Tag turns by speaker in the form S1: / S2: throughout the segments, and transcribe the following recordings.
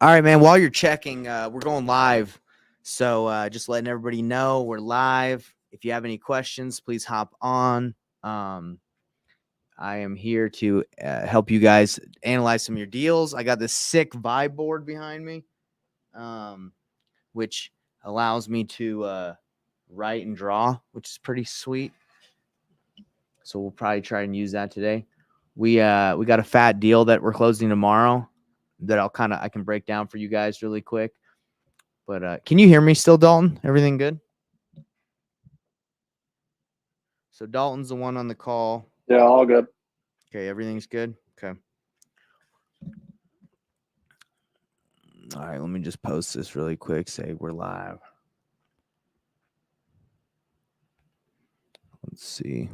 S1: All right, man. While you're checking, we're going live. So just letting everybody know we're live. If you have any questions, please hop on. I am here to help you guys analyze some of your deals. I got this sick vibe board behind me, which allows me to write and draw, which is pretty sweet. So we'll probably try and use that today. We got a fat deal that we're closing tomorrow that I can break down for you guys really quick. But can you hear me still, Dalton? Everything good? So Dalton's the one on the call.
S2: Yeah, all good.
S1: Okay, everything's good? Okay. All right, let me just post this really quick. Say we're live. Let's see.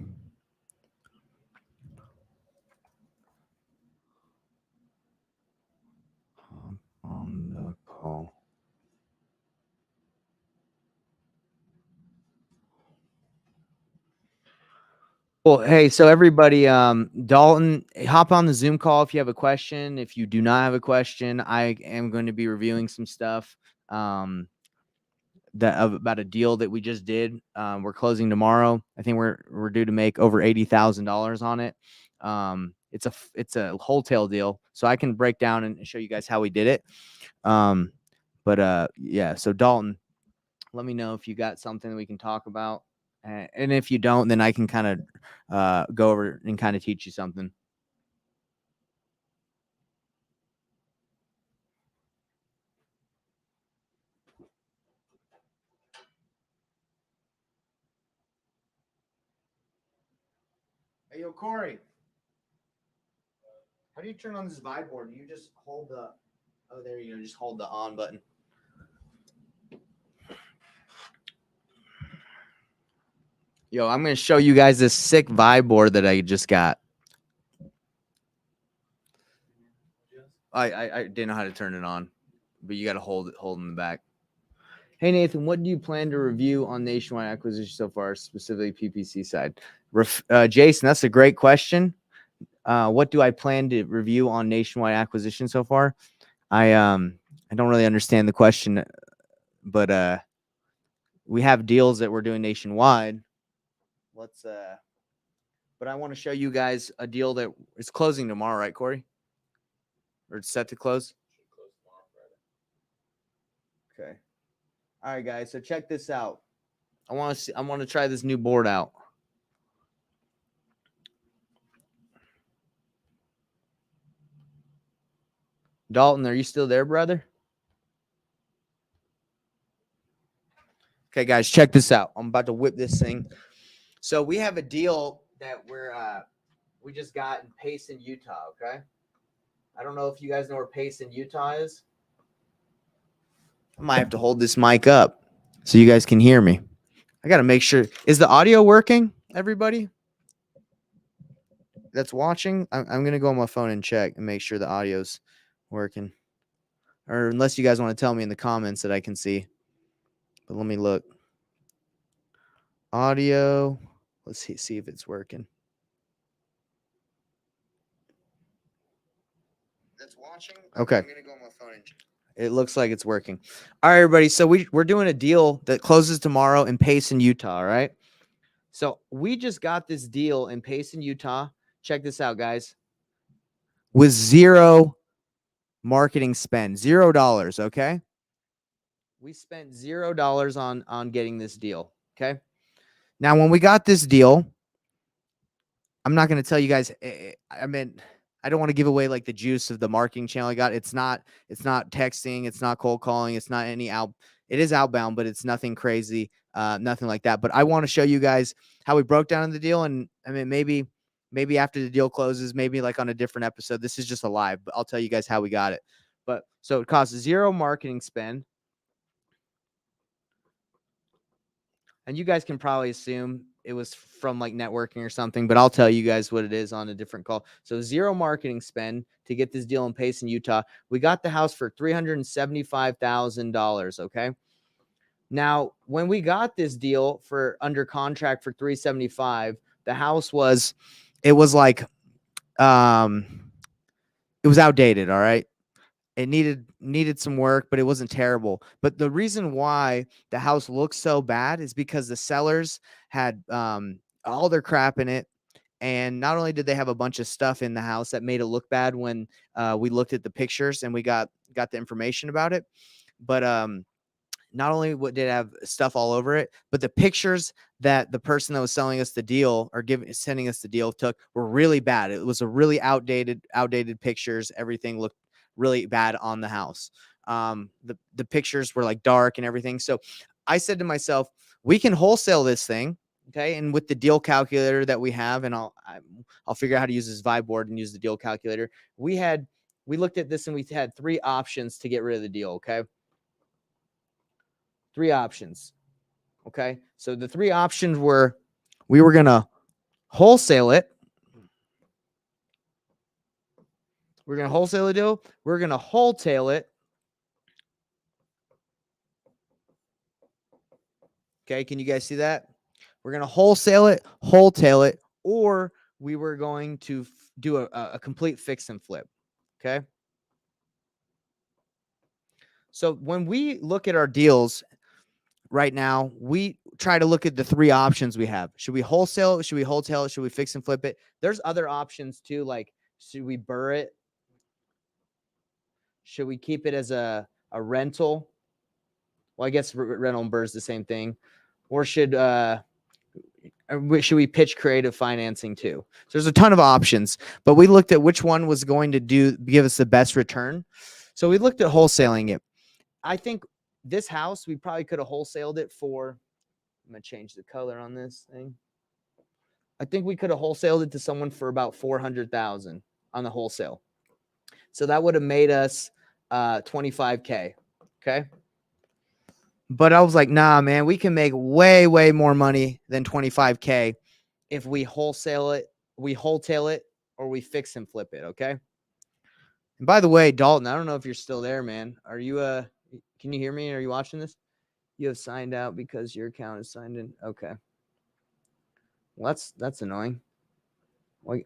S1: On the call. Well, hey, so everybody, Dalton, hop on the Zoom call if you have a question. If you do not have a question, I am going to be reviewing some stuff about a deal that we just did. We're closing tomorrow. I think we're due to make over $80,000 on it. It's a wholesale deal, so I can break down and show you guys how we did it. Yeah. So Dalton, let me know if you got something that we can talk about. And if you don't, then I can kind of go over and kind of teach you something. Hey, yo, Corey. How do you turn on this vibe board? Do you just hold the... Oh, there you go. Just hold the on button. Yo, I'm going to show you guys this sick vibe board that I just got. I didn't know how to turn it on, but you got to hold in the back. Hey, Nathan, what do you plan to review on Nationwide acquisition so far, specifically PPC side? Jason, that's a great question. What do I plan to review on Nationwide acquisition so far? I don't really understand the question, but we have deals that we're doing nationwide. But I want to show you guys a deal that is closing tomorrow, right, Corey? Or it's set to close? Okay. All right, guys. So check this out. I want to try this new board out. Dalton, are you still there, brother? Okay, guys, check this out. I'm about to whip this thing. So we have a deal that we just got in Payson, Utah, okay? I don't know if you guys know where Payson, Utah is. I might have to hold this mic up so you guys can hear me. I got to make sure. Is the audio working, everybody that's watching? I'm going to go on my phone and check and make sure the audio's working. Or unless you guys want to tell me in the comments that I can see. But let me look. Audio. Let's see if it's working. That's watching. Okay. I'm going to go on my phone and check. It looks like it's working. All right, everybody. So we're doing a deal that closes tomorrow in Payson, Utah. All right. So we just got this deal in Payson, Utah. Check this out, guys. With zero marketing spend, $0. Okay. We spent $0 on getting this deal. Okay. Now, when we got this deal, I'm not going to tell you guys. I mean, I don't want to give away like the juice of the marketing channel I got. It's not texting. It's not cold calling. It's not any it is outbound, but it's nothing crazy. Nothing like that. But I want to show you guys how we broke down the deal. And I mean, maybe after the deal closes, maybe like on a different episode. This is just a live, but I'll tell you guys how we got it. But so it costs $0 marketing spend. And you guys can probably assume it was from like networking or something, but I'll tell you guys what it is on a different call. So $0 marketing spend to get this deal in Payson, Utah. We got the house for $375,000. Okay. Now, when we got this deal for under contract for $375,000, the house was outdated. All right. It needed some work, but it wasn't terrible. But the reason why the house looks so bad is because the sellers had all their crap in it. And not only did they have a bunch of stuff in the house that made it look bad when we looked at the pictures and we got the information about it, but not only did it have stuff all over it, but the pictures that the person that was selling us the deal or sending us the deal took were really bad. It was a really outdated pictures. Everything looked really bad on the house. The pictures were like dark and everything. So I said to myself, we can wholesale this thing. Okay. And with the deal calculator that we have, and I'll figure out how to use this Vibe board and use the deal calculator. We looked at this and we had 3 options to get rid of the deal. Okay. 3 options. Okay. So the 3 options were, we were going to wholesale it. We're going to wholesale the deal. We're going to wholetail it. Okay. Can you guys see that? We're going to wholesale it, wholetail it, or we were going to do a complete fix and flip. Okay. So when we look at our deals right now, we try to look at the 3 options we have. Should we wholesale it? Should we wholetail it? Should we fix and flip it? There's other options too. Like, should we burr it? Should we keep it as a rental? Well, I guess rental and burr is the same thing. Or should we pitch creative financing too? So there's a ton of options, but we looked at which one was going to give us the best return. So we looked at wholesaling it. I think this house, we probably could have wholesaled it for, I'm going to change the color on this thing. I think we could have wholesaled it to someone for about $400,000 on the wholesale. So that would have made us $25K. Okay. But I was like, nah, man, we can make way, way more money than $25K if we wholesale it, we wholetail it, or we fix and flip it. Okay. And by the way, Dalton, I don't know if you're still there, man. Are you, can you hear me? Are you watching this? You have signed out because your account is signed in. Okay. Well, that's annoying. Well,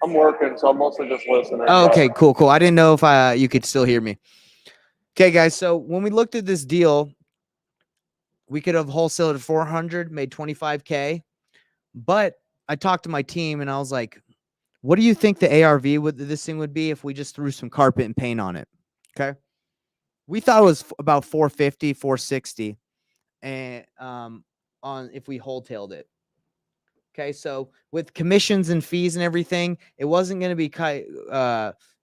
S2: I'm working, so I'm mostly just listening.
S1: Oh, okay, cool. I didn't know if you could still hear me. Okay, guys. So when we looked at this deal, we could have wholesaled at 400, made 25K. But I talked to my team and I was like, what do you think the ARV with this thing would be if we just threw some carpet and paint on it? Okay. We thought it was about 450, 460, and on if we wholetailed it. Okay, so with commissions and fees and everything, it wasn't going to be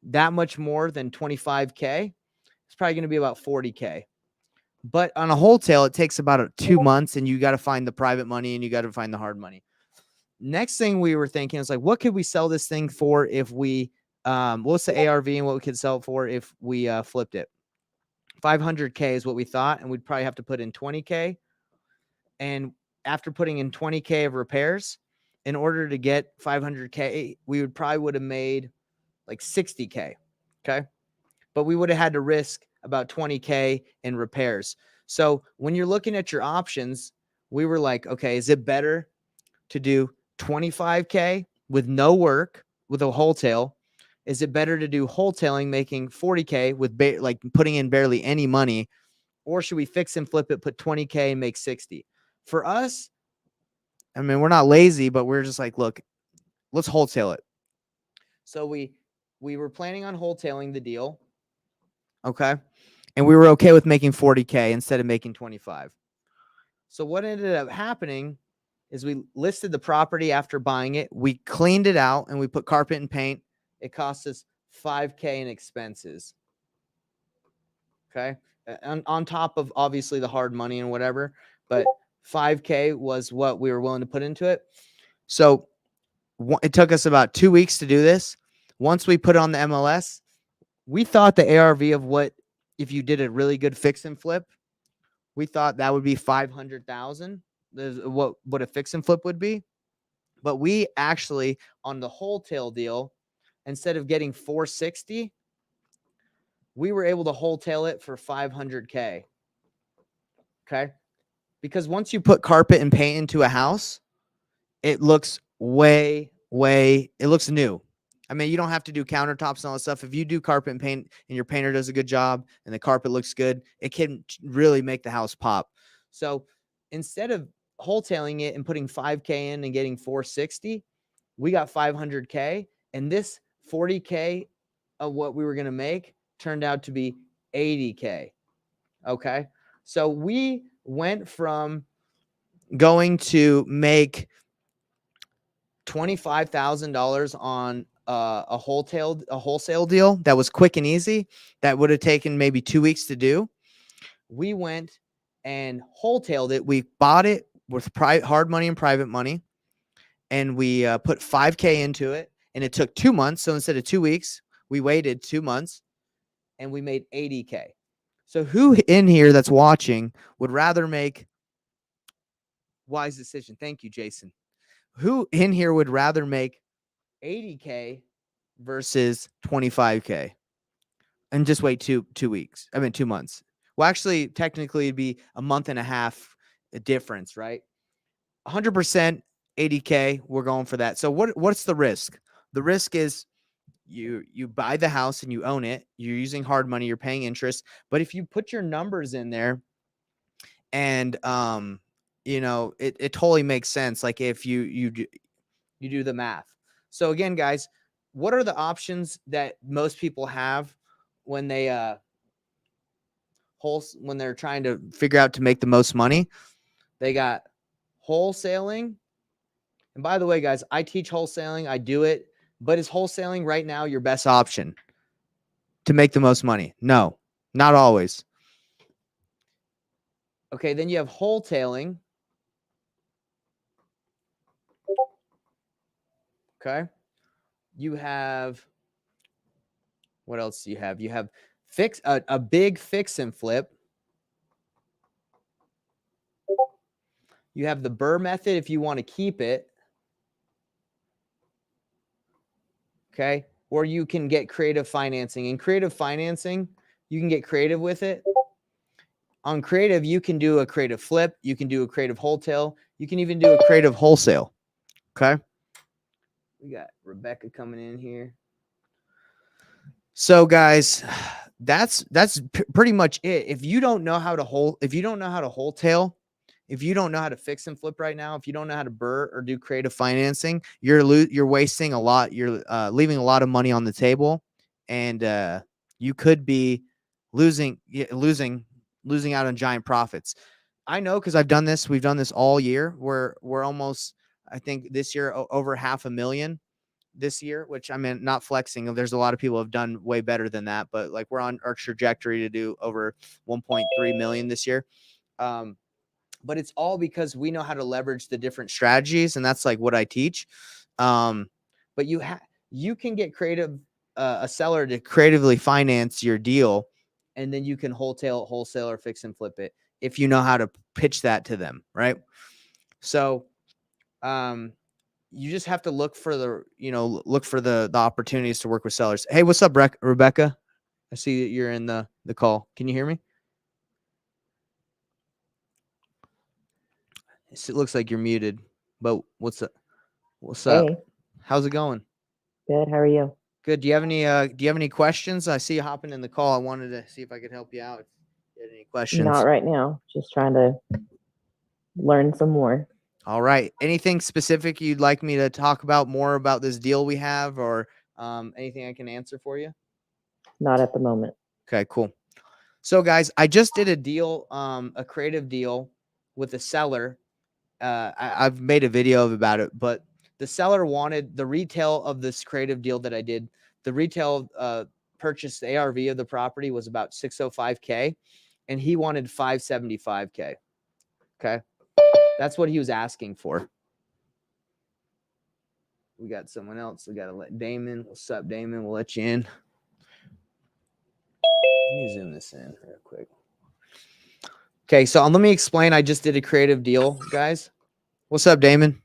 S1: that much more than 25K. It's probably going to be about 40K. But on a wholesale, it takes about 2 months, and you got to find the private money and you got to find the hard money. Next thing we were thinking is like, what could we sell this thing for if we what's the ARV and what we could sell it for if we flipped it? 500K is what we thought, and we'd probably have to put in 20K. And after putting in 20K of repairs, in order to get 500K, we would have made like 60K. Okay. But we would have had to risk about 20K in repairs. So when you're looking at your options, we were like, okay, is it better to do 25K with no work with a wholesale? Is it better to do wholetailing, making 40K with like putting in barely any money? Or should we fix and flip it, put 20K and make 60? For us, I mean, we're not lazy, but we're just like, look, let's wholesale it. So we were planning on wholetailing the deal. Okay. And we were okay with making 40K instead of making 25. So what ended up happening is we listed the property after buying it. We cleaned it out and we put carpet and paint. It cost us 5K in expenses. Okay. On top of obviously the hard money and whatever, but 5K was what we were willing to put into it. So it took us about 2 weeks to do this. Once we put it on the MLS, we thought the ARV of what, if you did a really good fix and flip, we thought that would be 500,000. What a fix and flip would be. But we actually, on the wholesale deal, instead of getting 460, we were able to wholesale it for 500K. Okay. Because once you put carpet and paint into a house, it looks it looks new. I mean, you don't have to do countertops and all that stuff. If you do carpet and paint and your painter does a good job and the carpet looks good, it can really make the house pop. So instead of wholetailing it and putting 5K in and getting 460, we got 500K, and this 40K of what we were going to make turned out to be 80K. Okay. So we went from going to make $25,000 on a wholesale deal that was quick and easy, that would have taken maybe 2 weeks to do. We went and wholetailed it. We bought it with hard money and private money, and we put 5K into it, and it took 2 months. So instead of 2 weeks, we waited 2 months, and we made 80K. So who in here that's watching would rather make wise decision? Thank you, Jason. Who in here would rather make 80K versus 25K and just wait 2 weeks? I mean, 2 months. Well, actually, technically, it'd be a month and a half difference, right? 100% 80K. We're going for that. So what's the risk? The risk is you buy the house and you own it. You're using hard money. You're paying interest. But if you put your numbers in there, and it totally makes sense. Like if you do the math. So again, guys, what are the options that most people have when they when they're trying to figure out to make the most money? They got wholesaling. And by the way, guys, I teach wholesaling. I do it. But is wholesaling right now your best option to make the most money? No, not always. Okay, then you have wholetailing. Okay. You have, what else do you have? You have a big fix and flip. You have the BRRRR method if you want to keep it. Okay. Or you can get creative financing. In creative financing, you can get creative with it. On creative, you can do a creative flip. You can do a creative wholesale. You can even do a creative wholesale. Okay. We got Rebecca coming in here. So guys, that's pretty much it. If you don't know how to wholesale, if you don't know how to fix and flip right now, if you don't know how to BRRRR or do creative financing, you're wasting a lot. You're leaving a lot of money on the table, and you could be losing out on giant profits. I know, because I've done this. We've done this all year. We're almost, I think this year, over $500,000 this year, which I mean, not flexing. There's a lot of people who have done way better than that, but like we're on our trajectory to do over 1.3 million this year. But it's all because we know how to leverage the different strategies, and that's like what I teach. But you can get creative, a seller to creatively finance your deal, and then you can wholesale, or fix and flip it if you know how to pitch that to them, right? So, you just have to look for the opportunities to work with sellers. Hey, what's up, Rebecca? I see that you're in the call. Can you hear me? It looks like you're muted, but what's up? What's up?
S3: Hey,
S1: How's it going?
S3: good. How are you?
S1: Good. Do you have any questions? I see you hopping in the call. I wanted to see if I could help you out. If you had any questions?
S3: Not right now. Just trying to learn some more.
S1: All right. Anything specific you'd like me to talk about more about this deal we have, or anything I can answer for you?
S3: Not at the moment.
S1: Okay, cool. So guys, I just did a deal, a creative deal with a seller. I've made a video about it, but the seller wanted the retail of this creative deal that I did. The retail purchase, the ARV of the property was about 605K, and he wanted 575K. Okay. That's what he was asking for. We got someone else. We got to let Damon. What's up, Damon? We'll let you in. Let me zoom this in real quick. Okay, so let me explain. I just did a creative deal, guys. What's up, Damon?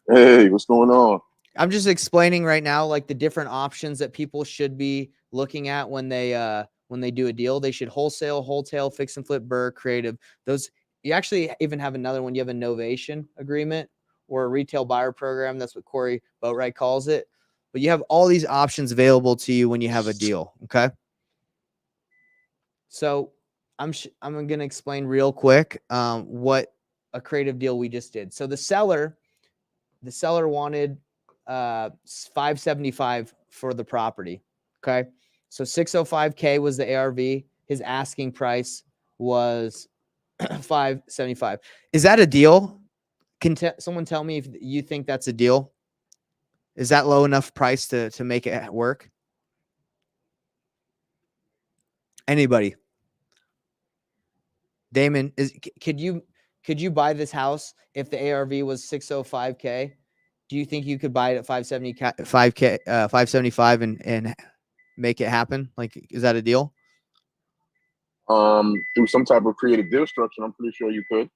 S4: Hey, what's going on?
S1: I'm just explaining right now, like the different options that people should be looking at when they do a deal. They should wholesale, fix and flip, BRRRR, creative. Those, you actually even have another one. You have a novation agreement or a retail buyer program. That's what Corey Boatwright calls it. but you have all these options available to you when you have a deal. Okay. So I'm going to explain real quick what a creative deal we just did. So the seller wanted 575 for the property. Okay. So 605K was the ARV. His asking price was 575. Is that a deal? Can someone tell me if you think that's a deal? Is that low enough price to make it work? Anybody? Damon, could you buy this house if the ARV was 605K? Do you think you could buy it at 575 and make it happen? Like, is that a deal?
S4: Through some type of creative deal structure, I'm pretty sure you could,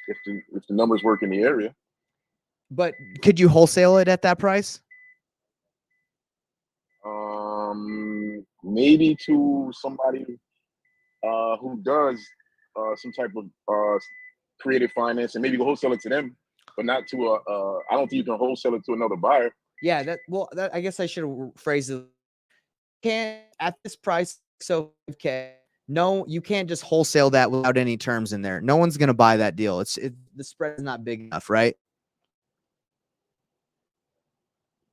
S4: if the numbers work in the area.
S1: But could you wholesale it at that price?
S4: Maybe to somebody who does some type of creative finance, and maybe wholesale it to them, but not to I don't think you can wholesale it to another buyer.
S1: Yeah, I guess I should have phrased it. Can't at this price, so okay. No, you can't just wholesale that without any terms in there. No one's going to buy that deal. The spread is not big enough, right?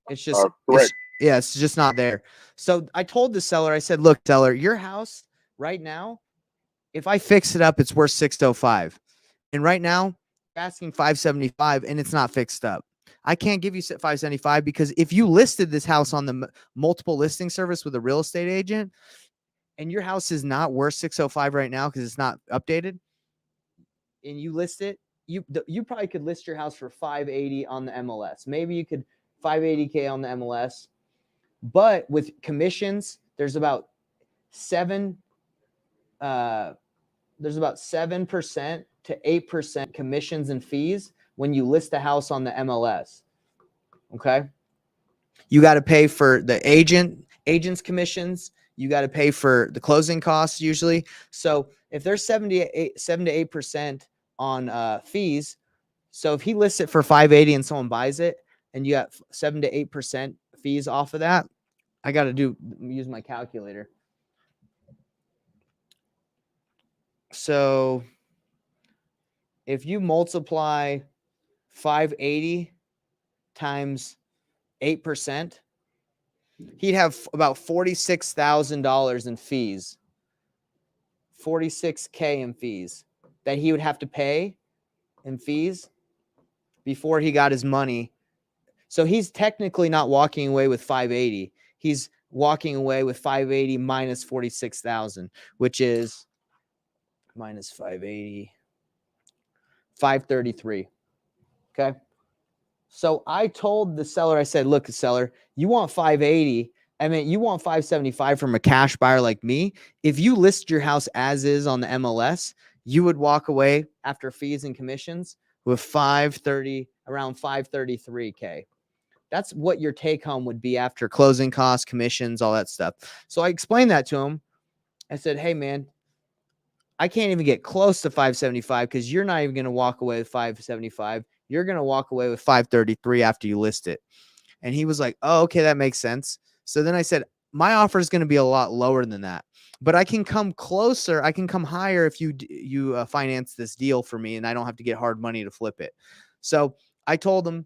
S1: It's just
S4: correct.
S1: It's just not there. So I told the seller, I said, look, seller, your house right now, if I fix it up, it's worth 605. And right now, you're asking 575 and it's not fixed up. I can't give you 575 because if you listed this house on the multiple listing service with a real estate agent and your house is not worth 605 right now because it's not updated, and you list it, you probably could list your house for 580 on the MLS. Maybe you could 580K on the MLS. But with commissions, there's about 7% to 8% commissions and fees when you list a house on the MLS. Okay. You got to pay for the agent's commissions. You got to pay for the closing costs usually. So if there's 7 to 8% on fees, so if he lists it for 580 and someone buys it and you got 7 to 8% fees off of that, I got to use my calculator. So if you multiply 580 times 8%, he'd have about $46,000 in fees, 46K in fees that he would have to pay in fees before he got his money. So he's technically not walking away with 580. He's walking away with 580 minus 46,000, which is minus 580, 533. Okay. So I told the seller, I said, look, seller, you want 580. I mean, you want 575 from a cash buyer like me. If you list your house as is on the MLS, you would walk away after fees and commissions with 530, around 533K. That's what your take home would be after closing costs, commissions, all that stuff. So I explained that to him. I said, hey, man, I can't even get close to 575 because you're not even going to walk away with 575. You're going to walk away with 533 after you list it. And he was like, oh, okay, that makes sense. So then I said, my offer is going to be a lot lower than that, but I can come closer. I can come higher if you finance this deal for me and I don't have to get hard money to flip it. So I told him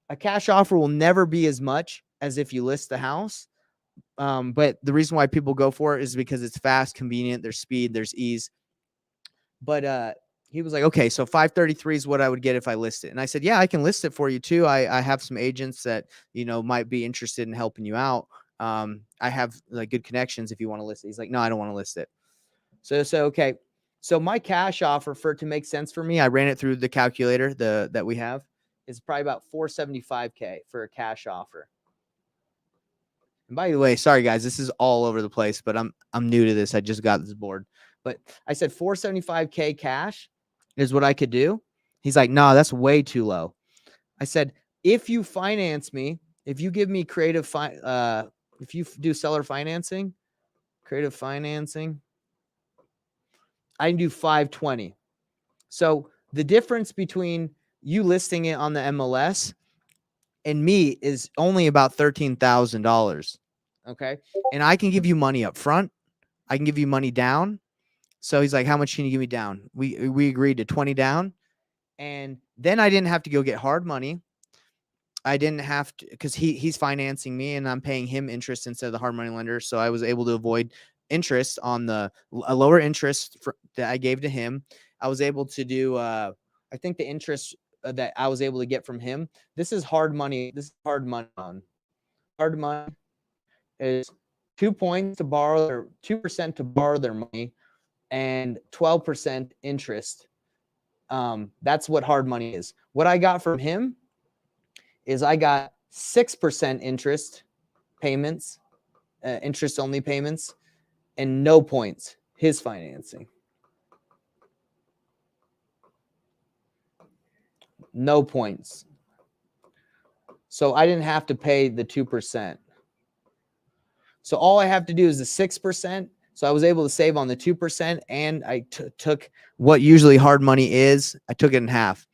S1: a cash offer will never be as much as if you list the house. But the reason why people go for it is because it's fast, convenient, there's speed, there's ease. But he was like, okay, so 533 is what I would get if I list it. And I said, yeah, I can list it for you too. I have some agents that, might be interested in helping you out. I have like good connections if you want to list it. He's like, no, I don't want to list it. So okay. So my cash offer for it to make sense for me, I ran it through the calculator that we have, is probably about 475K for a cash offer. And by the way, sorry guys, this is all over the place, but I'm new to this. I just got this board. But I said 475K cash is what I could do. He's like, no, that's way too low. I said, if you finance me, if you give me if you do seller financing, creative financing, I can do 520. So the difference between you listing it on the MLS and me is only about $13,000. Okay. And I can give you money up front. I can give you money down. So he's like, how much can you give me down? We agreed to 20 down. And then I didn't have to go get hard money. I didn't have to, because he's financing me and I'm paying him interest instead of the hard money lender. So I was able to avoid interest on a lower interest that I gave to him. I was able to do, I think the interest that I was able to get from him. This is hard money. This is hard money on. Hard money is 2 points to borrow or 2% to borrow their money and 12% interest. That's what hard money is. What I got from him is I got 6% interest payments, interest only payments, and no points, his financing. No points. So I didn't have to pay the 2%. So all I have to do is the 6%. So I was able to save on the 2%, and I took what usually hard money is. I took it in half.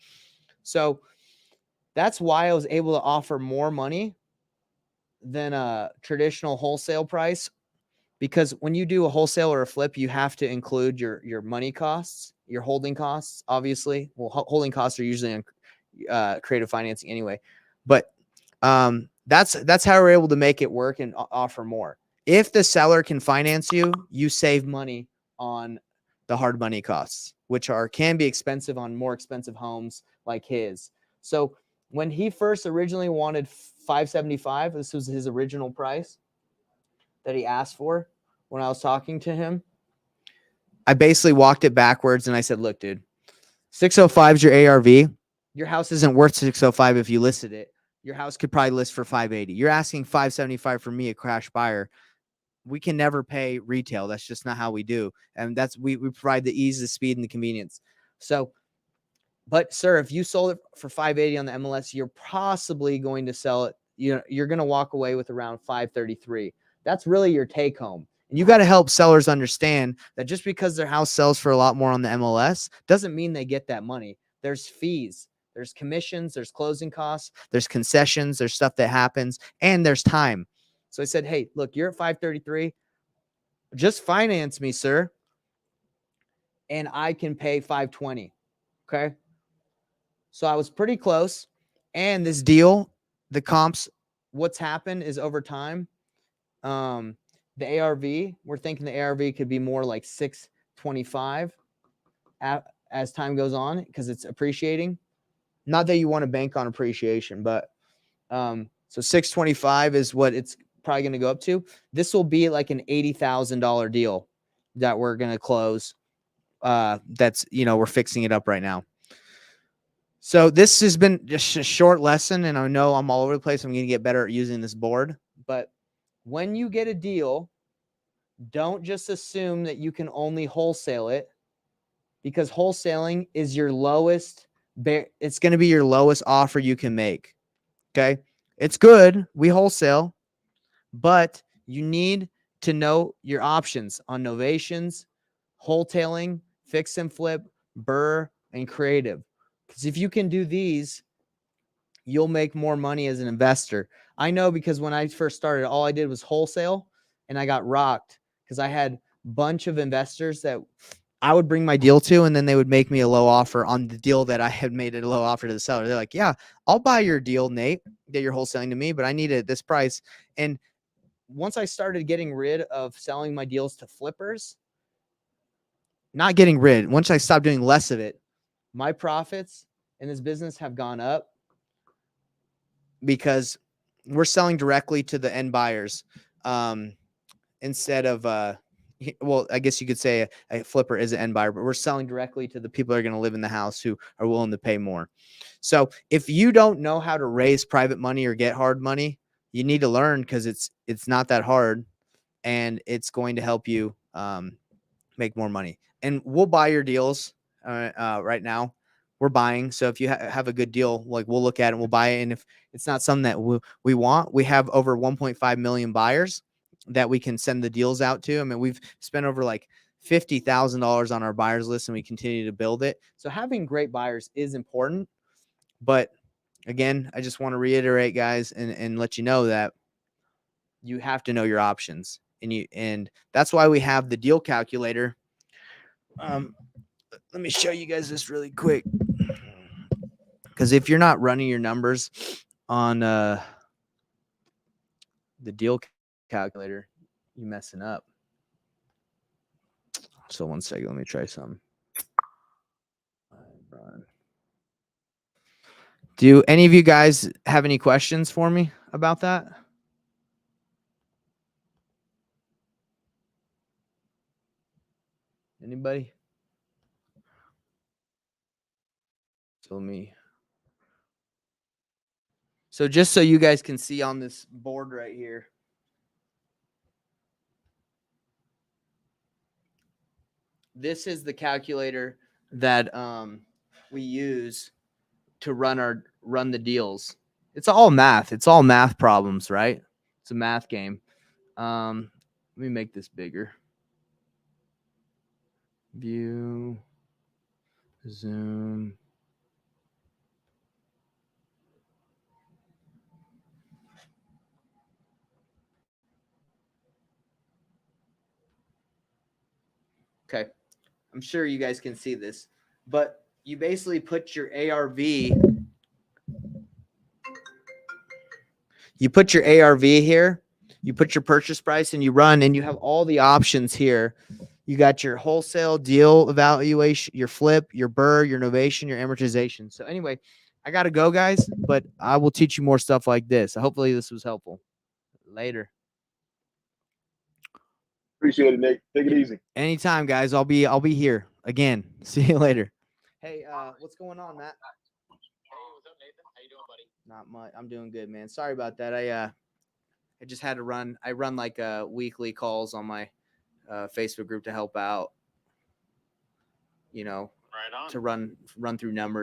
S1: So that's why I was able to offer more money than a traditional wholesale price, because when you do a wholesale or a flip, you have to include your money costs, your holding costs, obviously. Well, holding costs are usually on creative financing anyway, but that's how we're able to make it work and offer more. If the seller can finance you, you save money on the hard money costs, which can be expensive on more expensive homes like his. So when he first originally wanted $575, this was his original price that he asked for when I was talking to him. I basically walked it backwards and I said, look, dude, 605 is your ARV. Your house isn't worth 605 if you listed it. Your house could probably list for 580. You're asking 575 for me, a crash buyer. We can never pay retail. That's just not how we do. And we provide the ease, the speed, and the convenience. So, but sir, if you sold it for 580 on the MLS, you're possibly going to sell it. You're going to walk away with around 533. That's really your take home. And you got to help sellers understand that just because their house sells for a lot more on the MLS doesn't mean they get that money. There's fees, there's commissions, there's closing costs, there's concessions, there's stuff that happens, and there's time. So I said, hey, look, you're at 533. Just finance me, sir, and I can pay 520. Okay. So I was pretty close. And this deal, the comps, what's happened is over time, the ARV, we're thinking the ARV could be more like 625 as time goes on because it's appreciating. Not that you want to bank on appreciation, but so 625 is what it's probably going to go up to. This will be like an $80,000 deal that we're going to close. That's, we're fixing it up right now. So this has been just a short lesson, and I know I'm all over the place. I'm going to get better at using this board, but when you get a deal, don't just assume that you can only wholesale it, because wholesaling is your lowest. It's going to be your lowest offer you can make. Okay. It's good. We wholesale, but you need to know your options on novations, wholetailing, fix and flip, BRRRR, and creative. Because if you can do these, you'll make more money as an investor. I know, because when I first started, all I did was wholesale, and I got rocked because I had a bunch of investors that I would bring my deal to, and then they would make me a low offer on the deal that I had made it a low offer to the seller. They're like, yeah, I'll buy your deal, Nate, that you're wholesaling to me, but I need it at this price. And once I started getting rid of selling my deals to flippers, once I stopped doing less of it, my profits in this business have gone up because we're selling directly to the end buyers instead of, well, I guess you could say a flipper is an end buyer, but we're selling directly to the people that are going to live in the house who are willing to pay more. So if you don't know how to raise private money or get hard money, you need to learn, because it's not that hard, and it's going to help you make more money. And we'll buy your deals right now. We're buying. So if you have a good deal, like, we'll look at it and we'll buy it. And if it's not something that we want, we have over 1.5 million buyers that we can send the deals out to. I mean, we've spent over like $50,000 on our buyers list, and we continue to build it. So having great buyers is important, but again, I just want to reiterate, guys, and let you know that you have to know your options, and that's why we have the deal calculator. Let me show you guys this really quick, because if you're not running your numbers on the deal calculator, you messing up. So 1 second, let me try something. Do any of you guys have any questions for me about that? Anybody? So just so you guys can see on this board right here, this is the calculator that we use to run the deals. It's all math. It's all math problems, right? It's a math game. Let me make this bigger. View, zoom. Okay. I'm sure you guys can see this, but you basically put your ARV. You put your ARV here, you put your purchase price, and you run, and you have all the options here. You got your wholesale deal evaluation, your flip, your BRRRR, your novation, your amortization. So anyway, I got to go, guys, but I will teach you more stuff like this. Hopefully this was helpful. Later.
S4: Appreciate it, Nick. Take it easy.
S1: Anytime, guys. I'll be here again. See you later. Hey, what's going on, Matt?
S5: Hey, what's up, Nathan? How you doing, buddy?
S1: Not much. I'm doing good, man. Sorry about that. I just had to run. I run like weekly calls on my Facebook group to help out. You know,
S5: Right on.
S1: to run through numbers.